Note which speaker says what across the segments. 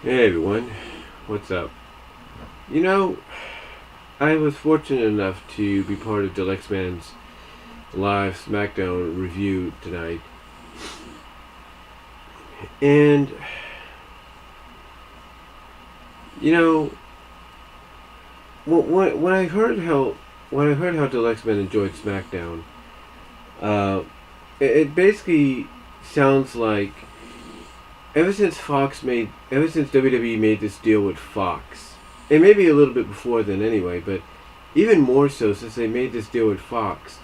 Speaker 1: Hey everyone, what's up? You know, I was fortunate enough to be part of Dalyxman's live Smackdown review tonight, and you know, when I heard how Dalyxman enjoyed Smackdown, uh, it basically sounds like ever since WWE made this deal with Fox, and maybe a little bit before then anyway, but even more so since they made this deal with Fox,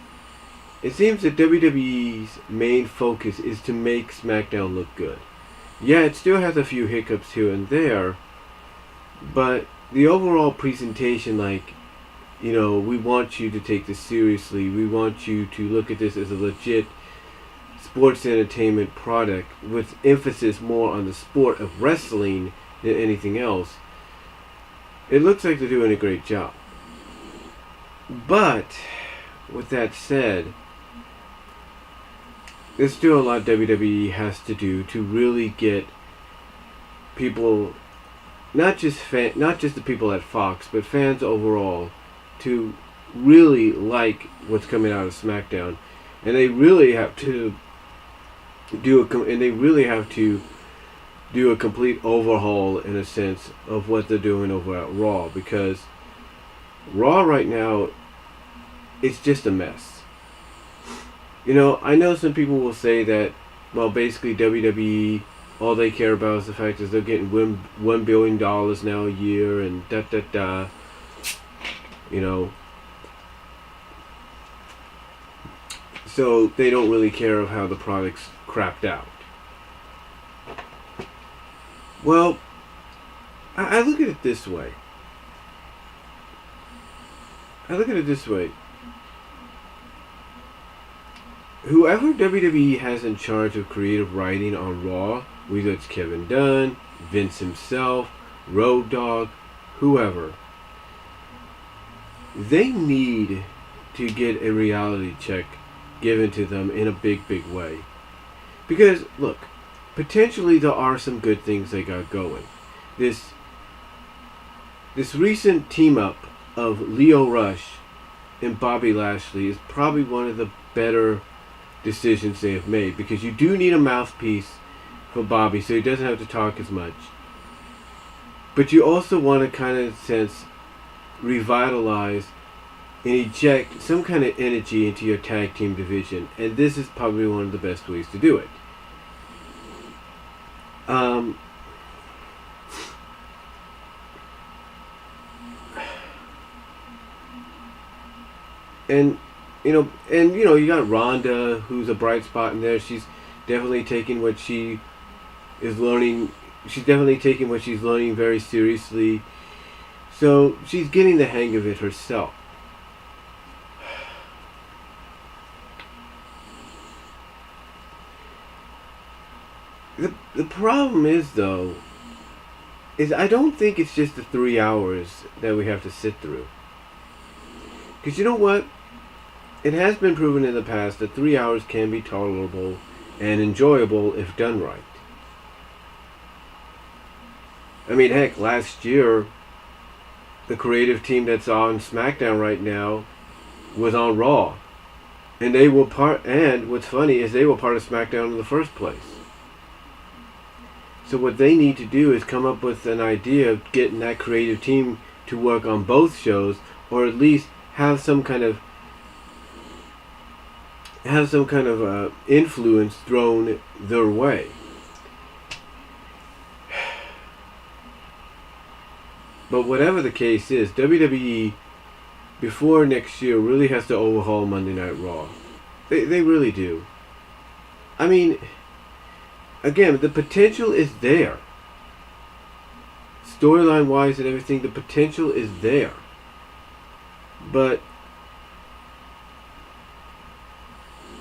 Speaker 1: it seems that WWE's main focus is to make SmackDown look good. Yeah, it still has a few hiccups here and there, but the overall presentation, we want you to take this seriously. We want you to look at this as a legit sports entertainment product with emphasis more on the sport of wrestling than anything else. It looks like they're doing a great job. But, with that said, there's still a lot WWE has to do to really get people, not just the people at Fox, but fans overall, to really like what's coming out of SmackDown, and they really have to do a complete overhaul in a sense of what they're doing over at Raw, because Raw right now, it's just a mess. I know some people will say that, well, basically WWE, all they care about is the fact is they're getting $1 billion now a year and da da da. So they don't really care of how the product's crapped out. Well, I look at it this way. Whoever WWE has in charge of creative writing on Raw, whether it's Kevin Dunn, Vince himself, Road Dogg, whoever, they need to get a reality check given to them in a big, big way. Because, look, potentially there are some good things they got going. This recent team up of Lio Rush and Bobby Lashley is probably one of the better decisions they have made, because you do need a mouthpiece for Bobby so he doesn't have to talk as much. But you also want to kind of sense revitalize and eject some kind of energy into your tag team division, and this is probably one of the best ways to do it. You got Rhonda, who's a bright spot in there. She's definitely taking what she is learning. She's definitely taking what she's learning very seriously. So she's getting the hang of it herself. The problem is, though, is I don't think it's just the 3 hours that we have to sit through. Because you know what? It has been proven in the past that 3 hours can be tolerable and enjoyable if done right. I mean, heck, last year, the creative team that's on SmackDown right now was on Raw. And what's funny is they were part of SmackDown in the first place. So what they need to do is come up with an idea of getting that creative team to work on both shows, or at least have some kind of influence thrown their way. But whatever the case is, WWE before next year really has to overhaul Monday Night Raw. They really do. I mean, again, the potential is there. Storyline wise and everything, the potential is there. But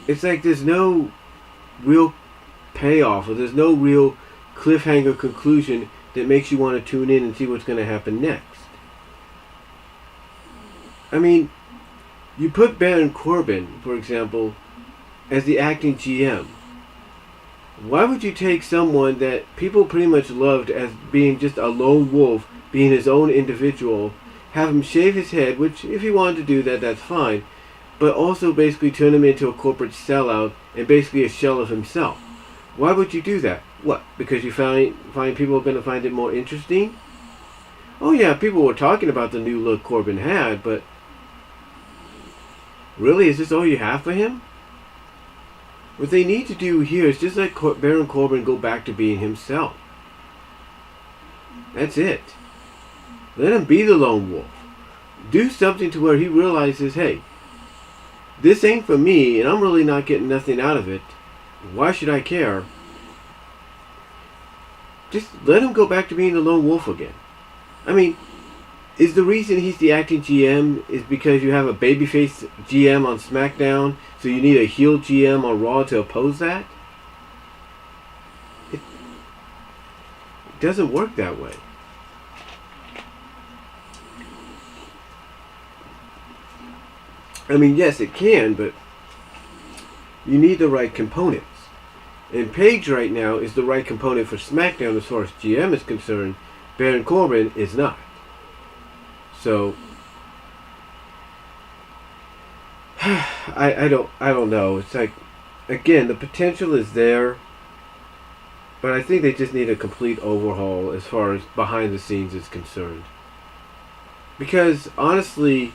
Speaker 1: it's like there's no real payoff, or there's no real cliffhanger conclusion that makes you want to tune in and see what's going to happen next. I mean, you put Baron Corbin, for example, as the acting GM. Why would you take someone that people pretty much loved as being just a lone wolf, being his own individual, have him shave his head, which if he wanted to do that, that's fine, but also basically turn him into a corporate sellout and basically a shell of himself? Why would you do that? What? Because you find people are going to find it more interesting? Oh yeah, people were talking about the new look Corbin had, but really, is this all you have for him? What they need to do here is just let Baron Corbin go back to being himself. That's it. Let him be the lone wolf. Do something to where he realizes, hey, this ain't for me, and I'm really not getting nothing out of it. Why should I care? Just let him go back to being the lone wolf again. I mean, is the reason he's the acting GM is because you have a babyface GM on Smackdown, so you need a heel GM on Raw to oppose that? It doesn't work that way. I mean, yes, it can, but you need the right components. And Paige right now is the right component for SmackDown as far as GM is concerned. Baron Corbin is not. So I don't know. It's like, again, the potential is there, but I think they just need a complete overhaul as far as behind the scenes is concerned. Because honestly,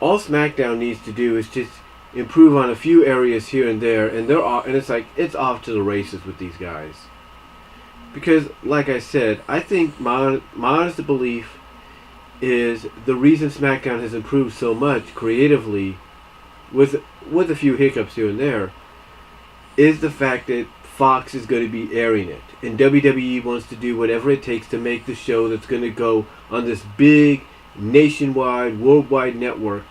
Speaker 1: all SmackDown needs to do is just improve on a few areas here and there, and it's like it's off to the races with these guys. Because, like I said, I think my honest belief is the reason SmackDown has improved so much creatively, with a few hiccups here and there, is the fact that Fox is going to be airing it, and WWE wants to do whatever it takes to make the show that's going to go on this big nationwide, worldwide network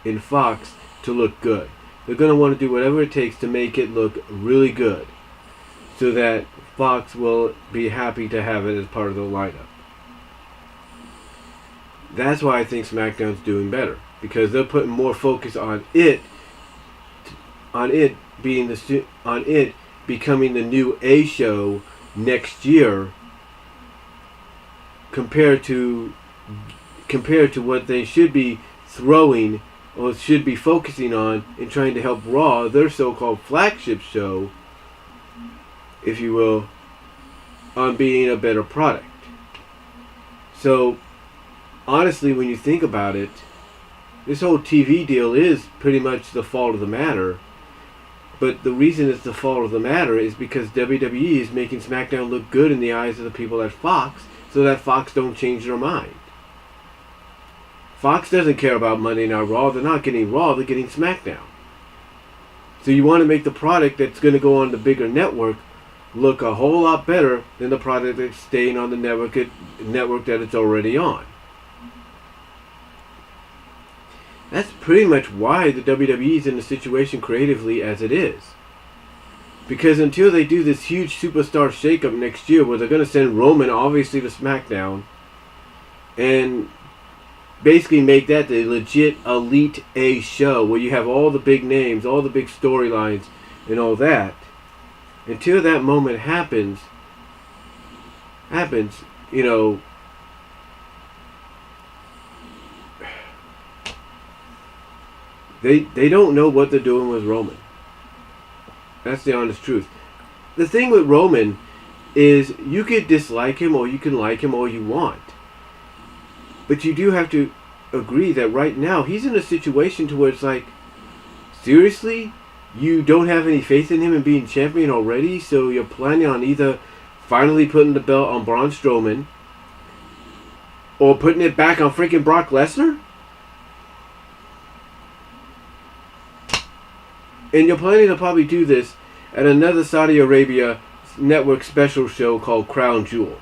Speaker 1: in Fox to look good. They're going to want to do whatever it takes to make it look really good, so that Fox will be happy to have it as part of the lineup. That's why I think SmackDown's doing better, because they're putting more focus on it becoming the new A show next year, compared to what they should be throwing or should be focusing on in trying to help Raw, their so-called flagship show, if you will, on being a better product. So, honestly, when you think about it, this whole TV deal is pretty much the fault of the matter. But the reason it's the fault of the matter is because WWE is making SmackDown look good in the eyes of the people at Fox, so that Fox don't change their mind. Fox doesn't care about Monday Night Raw. They're not getting Raw, they're getting SmackDown. So you want to make the product that's going to go on the bigger network look a whole lot better than the product that's staying on the network that it's already on. That's pretty much why the WWE is in the situation creatively as it is. Because until they do this huge superstar shakeup next year, where they're going to send Roman obviously to SmackDown and basically make that the legit Elite A show, where you have all the big names, all the big storylines, and all that, until that moment happens, you know, they don't know what they're doing with Roman. That's the honest truth. The thing with Roman is you could dislike him or you can like him all you want. But you do have to agree that right now he's in a situation to where it's like, seriously? You don't have any faith in him and being champion already? So you're planning on either finally putting the belt on Braun Strowman or putting it back on freaking Brock Lesnar? And you're planning to probably do this at another Saudi Arabia network special show called Crown Jewel.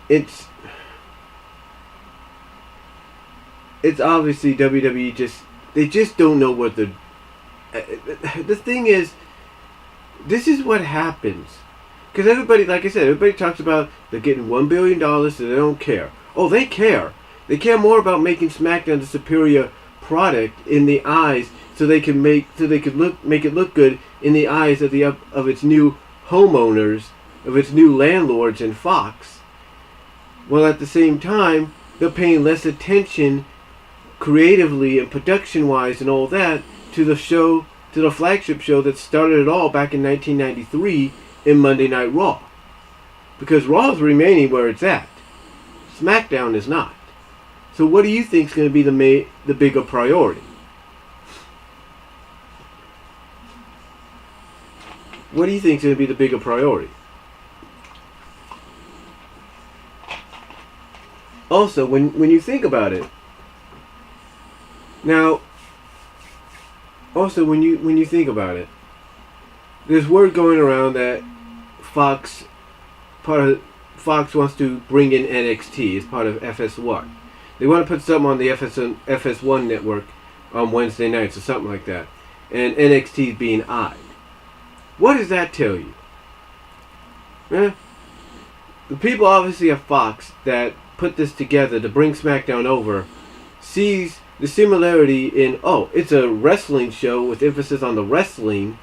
Speaker 1: It's obviously WWE they just don't know what the thing is. This is what happens. Because everybody, like I said, everybody talks about they're getting $1 billion, so they don't care. Oh, they care. They care more about making SmackDown the superior product in the eyes, so they could make it look good in the eyes of its new homeowners, of its new landlords in Fox. While at the same time, they're paying less attention creatively and production-wise and all that to the flagship show that started it all back in 1993 in Monday Night Raw. Because Raw is remaining where it's at. Smackdown is not. So what do you think is going to be the bigger priority? What do you think is going to be the bigger priority? Also, when you think about it, now, also when you think about it, there's word going around that Fox wants to bring in NXT as part of FS1. They want to put something on the FS1 network on Wednesday nights or something like that, and NXT is being eyed. What does that tell you? The people obviously at Fox that put this together to bring SmackDown over sees the similarity in, oh, it's a wrestling show with emphasis on the wrestling.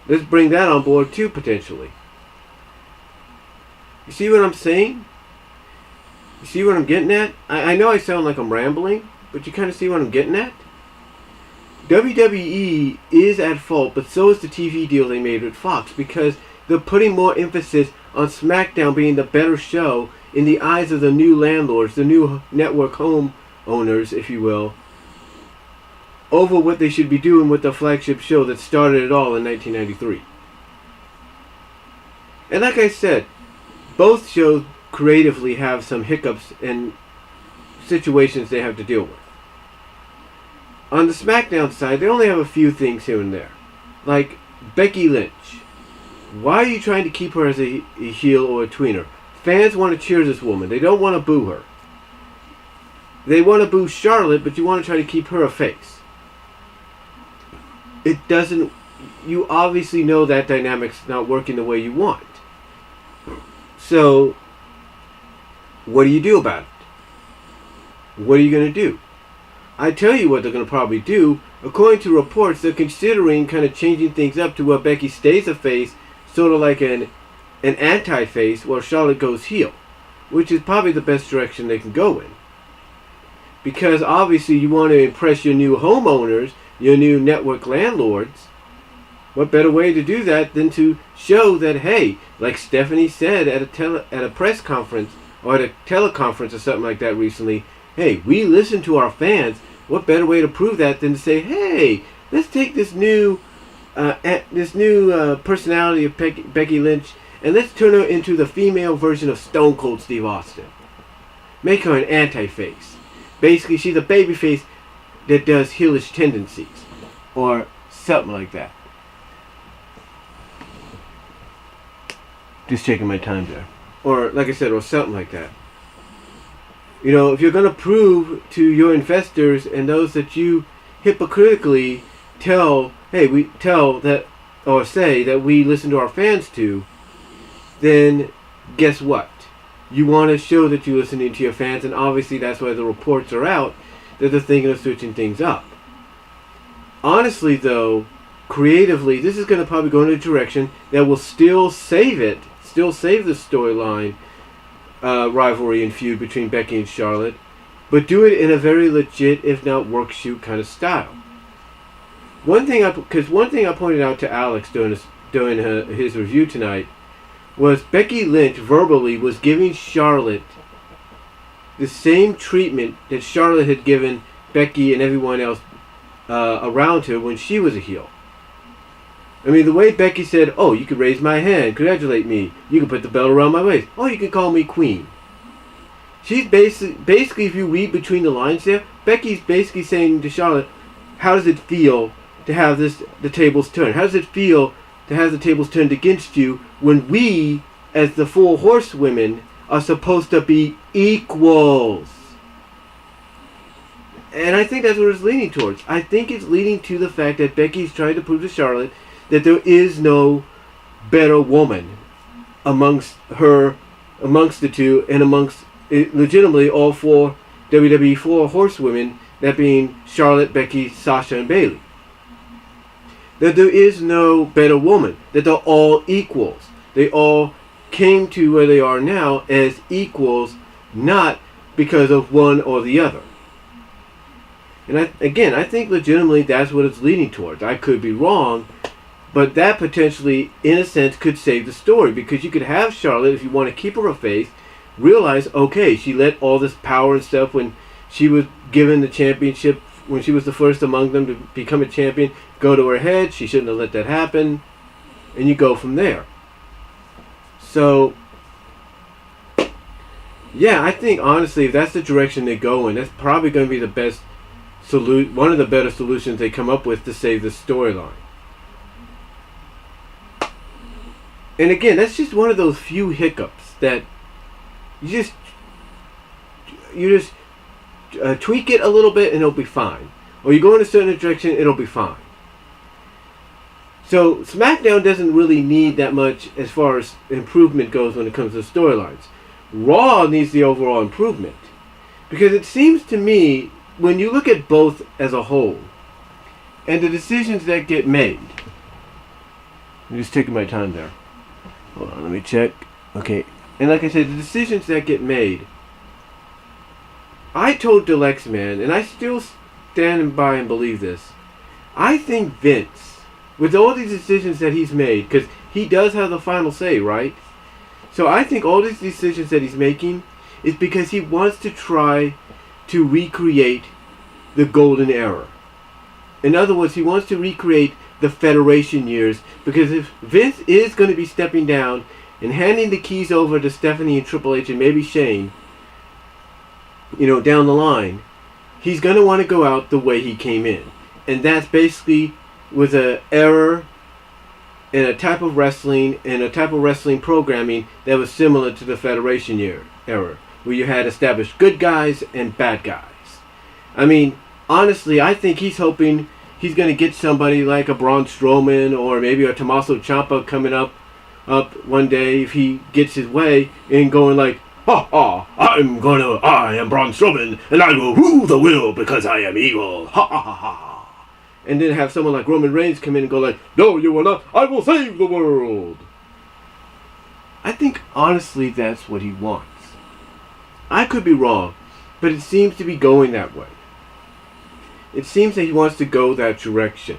Speaker 1: Let's bring that on board too, potentially. You see what I'm saying? You see what I'm getting at? I know I sound like I'm rambling, but you kind of see what I'm getting at? WWE is at fault, but so is the TV deal they made with Fox, because they're putting more emphasis on SmackDown being the better show in the eyes of the new landlords, the new network home owners, if you will, over what they should be doing with the flagship show that started it all in 1993. And like I said, both shows creatively have some hiccups and situations they have to deal with. On the SmackDown side, they only have a few things here and there. Like Becky Lynch. Why are you trying to keep her as a heel or a tweener? Fans want to cheer this woman. They don't want to boo her. They want to boo Charlotte, but you want to try to keep her a face. It doesn't... You obviously know that dynamic's not working the way you want. So, what do you do about it? What are you going to do? I tell you what they're going to probably do. According to reports, they're considering kind of changing things up to where Becky stays a face, sort of like an anti-face, while Charlotte goes heel, which is probably the best direction they can go in. Because obviously you want to impress your new homeowners, your new network landlords. What better way to do that than to show that, hey, like Stephanie said at a press conference or at a teleconference or something like that recently, hey, we listen to our fans. What better way to prove that than to say, hey, let's take this new personality of Becky Lynch and let's turn her into the female version of Stone Cold Steve Austin. Make her an anti-face. Basically, she's a babyface that does heelish tendencies. Or something like that. Just checking my time there. Or, like I said, or something like that. You know, if you're going to prove to your investors and those that you hypocritically tell, hey, we tell that, or say that we listen to our fans to, then guess what? You want to show that you're listening to your fans, and obviously that's why the reports are out that they're thinking of switching things up. Honestly, though, creatively, this is going to probably go in a direction that will still save the storyline rivalry and feud between Becky and Charlotte, but do it in a very legit, if not work shoot kind of style. One thing I pointed out to Alex during his review tonight was Becky Lynch verbally was giving Charlotte the same treatment that Charlotte had given Becky and everyone else around her when she was a heel. I mean, the way Becky said, oh, you could raise my hand, congratulate me, you can put the belt around my waist, oh, you can call me queen. She's basically, if you read between the lines there, Becky's basically saying to Charlotte, how does it feel to have the tables turned? How does it feel to have the tables turned against you when we, as the four horsewomen, are supposed to be equals? And I think that's what it's leaning towards. I think it's leading to the fact that Becky's trying to prove to Charlotte that there is no better woman amongst the two, and amongst legitimately all four WWE 4 horsewomen that being Charlotte, Becky, Sasha, and Bayley. That there is no better woman, that they're all equals. They all came to where they are now as equals, not because of one or the other. And I think legitimately that's what it's leading towards. I could be wrong, but that potentially, in a sense, could save the story, because you could have Charlotte, if you want to keep her a face, realize, okay, she let all this power and stuff when she was given the championship, when she was the first among them to become a champion, go to her head. She shouldn't have let that happen. And you go from there. So, yeah, I think, honestly, if that's the direction they go in, that's probably going to be the best one of the better solutions they come up with to save the storyline. And again, that's just one of those few hiccups that you just tweak it a little bit and it'll be fine. Or you go in a certain direction, it'll be fine. So SmackDown doesn't really need that much as far as improvement goes when it comes to storylines. Raw needs the overall improvement. Because it seems to me, when you look at both as a whole, and the decisions that get made, I'm just taking my time there. Hold on, let me check. Okay, and like I said, the decisions that get made, I told Dalyxman, and I still stand by and believe this, I think Vince, with all these decisions that he's made, because he does have the final say, right? So I think all these decisions that he's making is because he wants to try to recreate the golden era. In other words, he wants to recreate the Federation years, because if Vince is going to be stepping down and handing the keys over to Stephanie and Triple H and maybe Shane, down the line, he's going to want to go out the way he came in. And that's basically with an error in a type of wrestling and a type of wrestling programming that was similar to the Federation era, where you had established good guys and bad guys. I mean, honestly, I think he's hoping he's going to get somebody like a Braun Strowman or maybe a Tommaso Ciampa coming up one day if he gets his way, and going like, ha ha, I am Braun Strowman and I will rule the world because I am evil, ha ha ha ha. And then have someone like Roman Reigns come in and go like, no, you will not, I will save the world. I think honestly that's what he wants. I could be wrong, but it seems to be going that way. It seems that he wants to go that direction.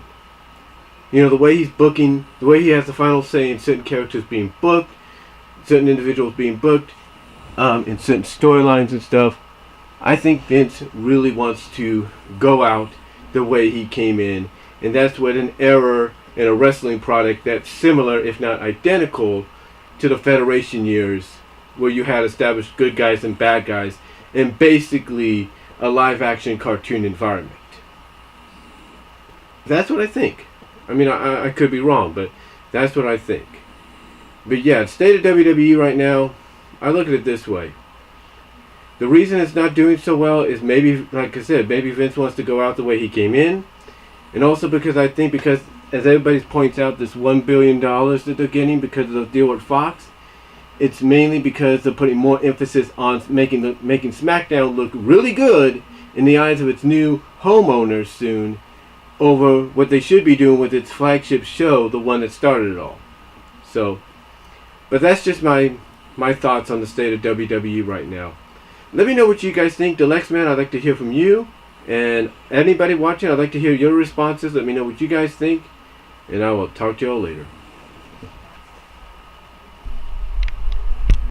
Speaker 1: The way he's booking, the way he has the final say in certain characters being booked, certain individuals being booked, in certain storylines and stuff. I think Vince really wants to go out the way he came in, and that's what an error in a wrestling product that's similar, if not identical, to the Federation years, where you had established good guys and bad guys, and basically a live-action cartoon environment. That's what I think. I mean, I could be wrong, but that's what I think. But yeah, State of WWE right now, I look at it this way. The reason it's not doing so well is maybe, like I said, maybe Vince wants to go out the way he came in. And also because I think, because as everybody points out, this $1 billion that they're getting because of the deal with Fox, it's mainly because they're putting more emphasis on making SmackDown look really good in the eyes of its new homeowners soon, over what they should be doing with its flagship show, the one that started it all. So, but that's just my thoughts on the state of WWE right now. Let me know what you guys think. Dalyxman, I'd like to hear from you. And anybody watching, I'd like to hear your responses. Let me know what you guys think. And I will talk to y'all later.